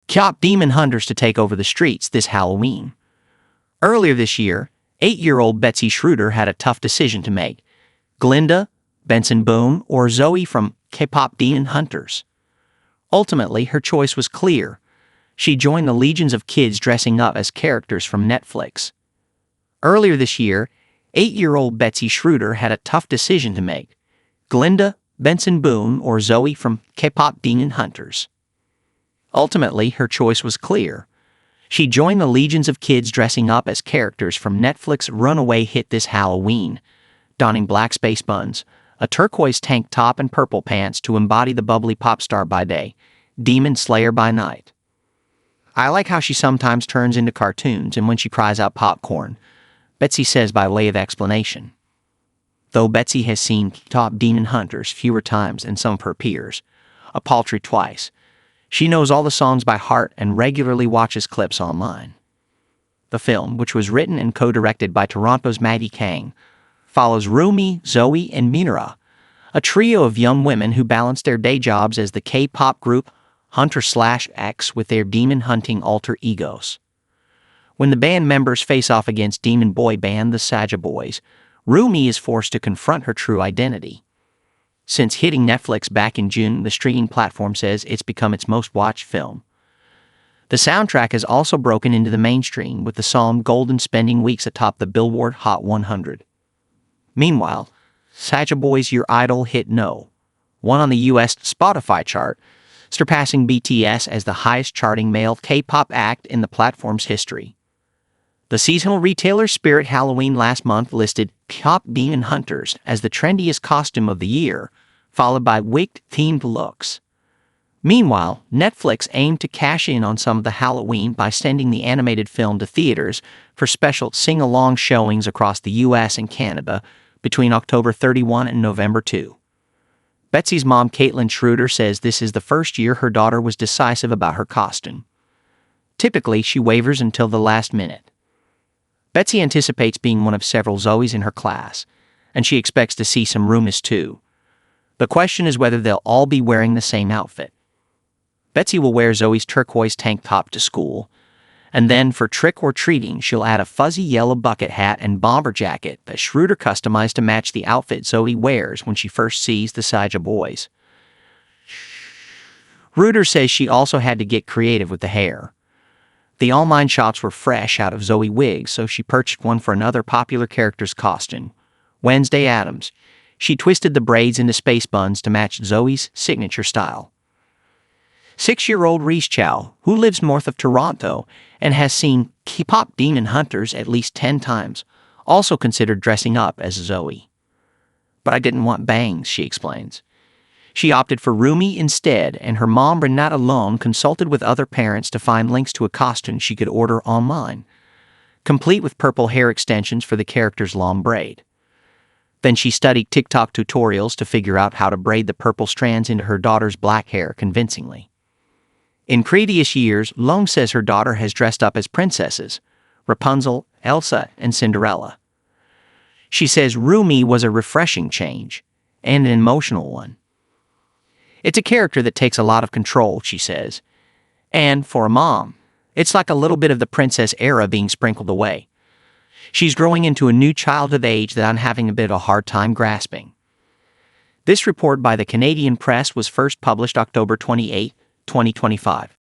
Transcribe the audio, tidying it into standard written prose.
KPop Demon Hunters to take over the streets this Halloween. Earlier this year, 8-year-old Betsy Schruder had a tough decision to make: Glinda, Benson Boone, or Zoey from KPop Demon Hunters. Ultimately, her choice was clear. She joined the legions of kids dressing up as characters from Netflix. Earlier this year, 8-year-old Betsy Schruder had a tough decision to make: Glinda, Benson Boone, or Zoey from KPop Demon Hunters. Ultimately, her choice was clear. She joined the legions of kids dressing up as characters from Netflix runaway hit this Halloween, donning black space buns, a turquoise tank top and purple pants to embody the bubbly pop star by day, demon slayer by night. "I like how she sometimes turns into cartoons and when she cries out popcorn," Betsy says by way of explanation. Though Betsy has seen KPop Demon Hunters fewer times than some of her peers, a paltry twice, she knows all the songs by heart and regularly watches clips online. The film, which was written and co-directed by Toronto's Maddie Kang, follows Rumi, Zoey, and Minara, a trio of young women who balance their day jobs as the K-pop group Hunter/X with their demon-hunting alter egos. When the band members face off against demon boy band the Saja Boys, Rumi is forced to confront her true identity. Since hitting Netflix back in June, the streaming platform says it's become its most watched film. The soundtrack has also broken into the mainstream, with the song Golden spending weeks atop the Billboard Hot 100. Meanwhile, Saja Boys' Your Idol hit No. 1 on the US Spotify chart, surpassing BTS as the highest-charting male K-pop act in the platform's history. The seasonal retailer Spirit Halloween last month listed KPop Demon Hunters as the trendiest costume of the year, followed by wigged-themed looks. Meanwhile, Netflix aimed to cash in on some of the Halloween by sending the animated film to theaters for special sing-along showings across the US and Canada between October 31 and November 2. Betsy's mom, Caitlin Schruder, says this is the first year her daughter was decisive about her costume. Typically, she wavers until the last minute. Betsy anticipates being one of several Zoeys in her class, and she expects to see some Rumis too. The question is whether they'll all be wearing the same outfit. Betsy will wear Zoey's turquoise tank top to school, and then for trick-or-treating she'll add a fuzzy yellow bucket hat and bomber jacket that Schruder customized to match the outfit Zoey wears when she first sees the Saja Boys. Schruder says she also had to get creative with the hair. The online shops were fresh out of Zoey wigs, so she purchased one for another popular character's costume, Wednesday Addams. She twisted the braids into space buns to match Zoey's signature style. 6-year-old Reese Chow, who lives north of Toronto and has seen KPop Demon Hunters at least 10 times, also considered dressing up as Zoey. "But I didn't want bangs," she explains. She opted for Rumi instead, and her mom, Renata Lone, consulted with other parents to find links to a costume she could order online, complete with purple hair extensions for the character's long braid. Then she studied TikTok tutorials to figure out how to braid the purple strands into her daughter's black hair convincingly. In previous years, Lone says her daughter has dressed up as princesses, Rapunzel, Elsa, and Cinderella. She says Rumi was a refreshing change, and an emotional one. "It's a character that takes a lot of control," she says. "And, for a mom, it's like a little bit of the princess era being sprinkled away. She's growing into a new childhood age that I'm having a bit of a hard time grasping." This report by the Canadian Press was first published October 28, 2025.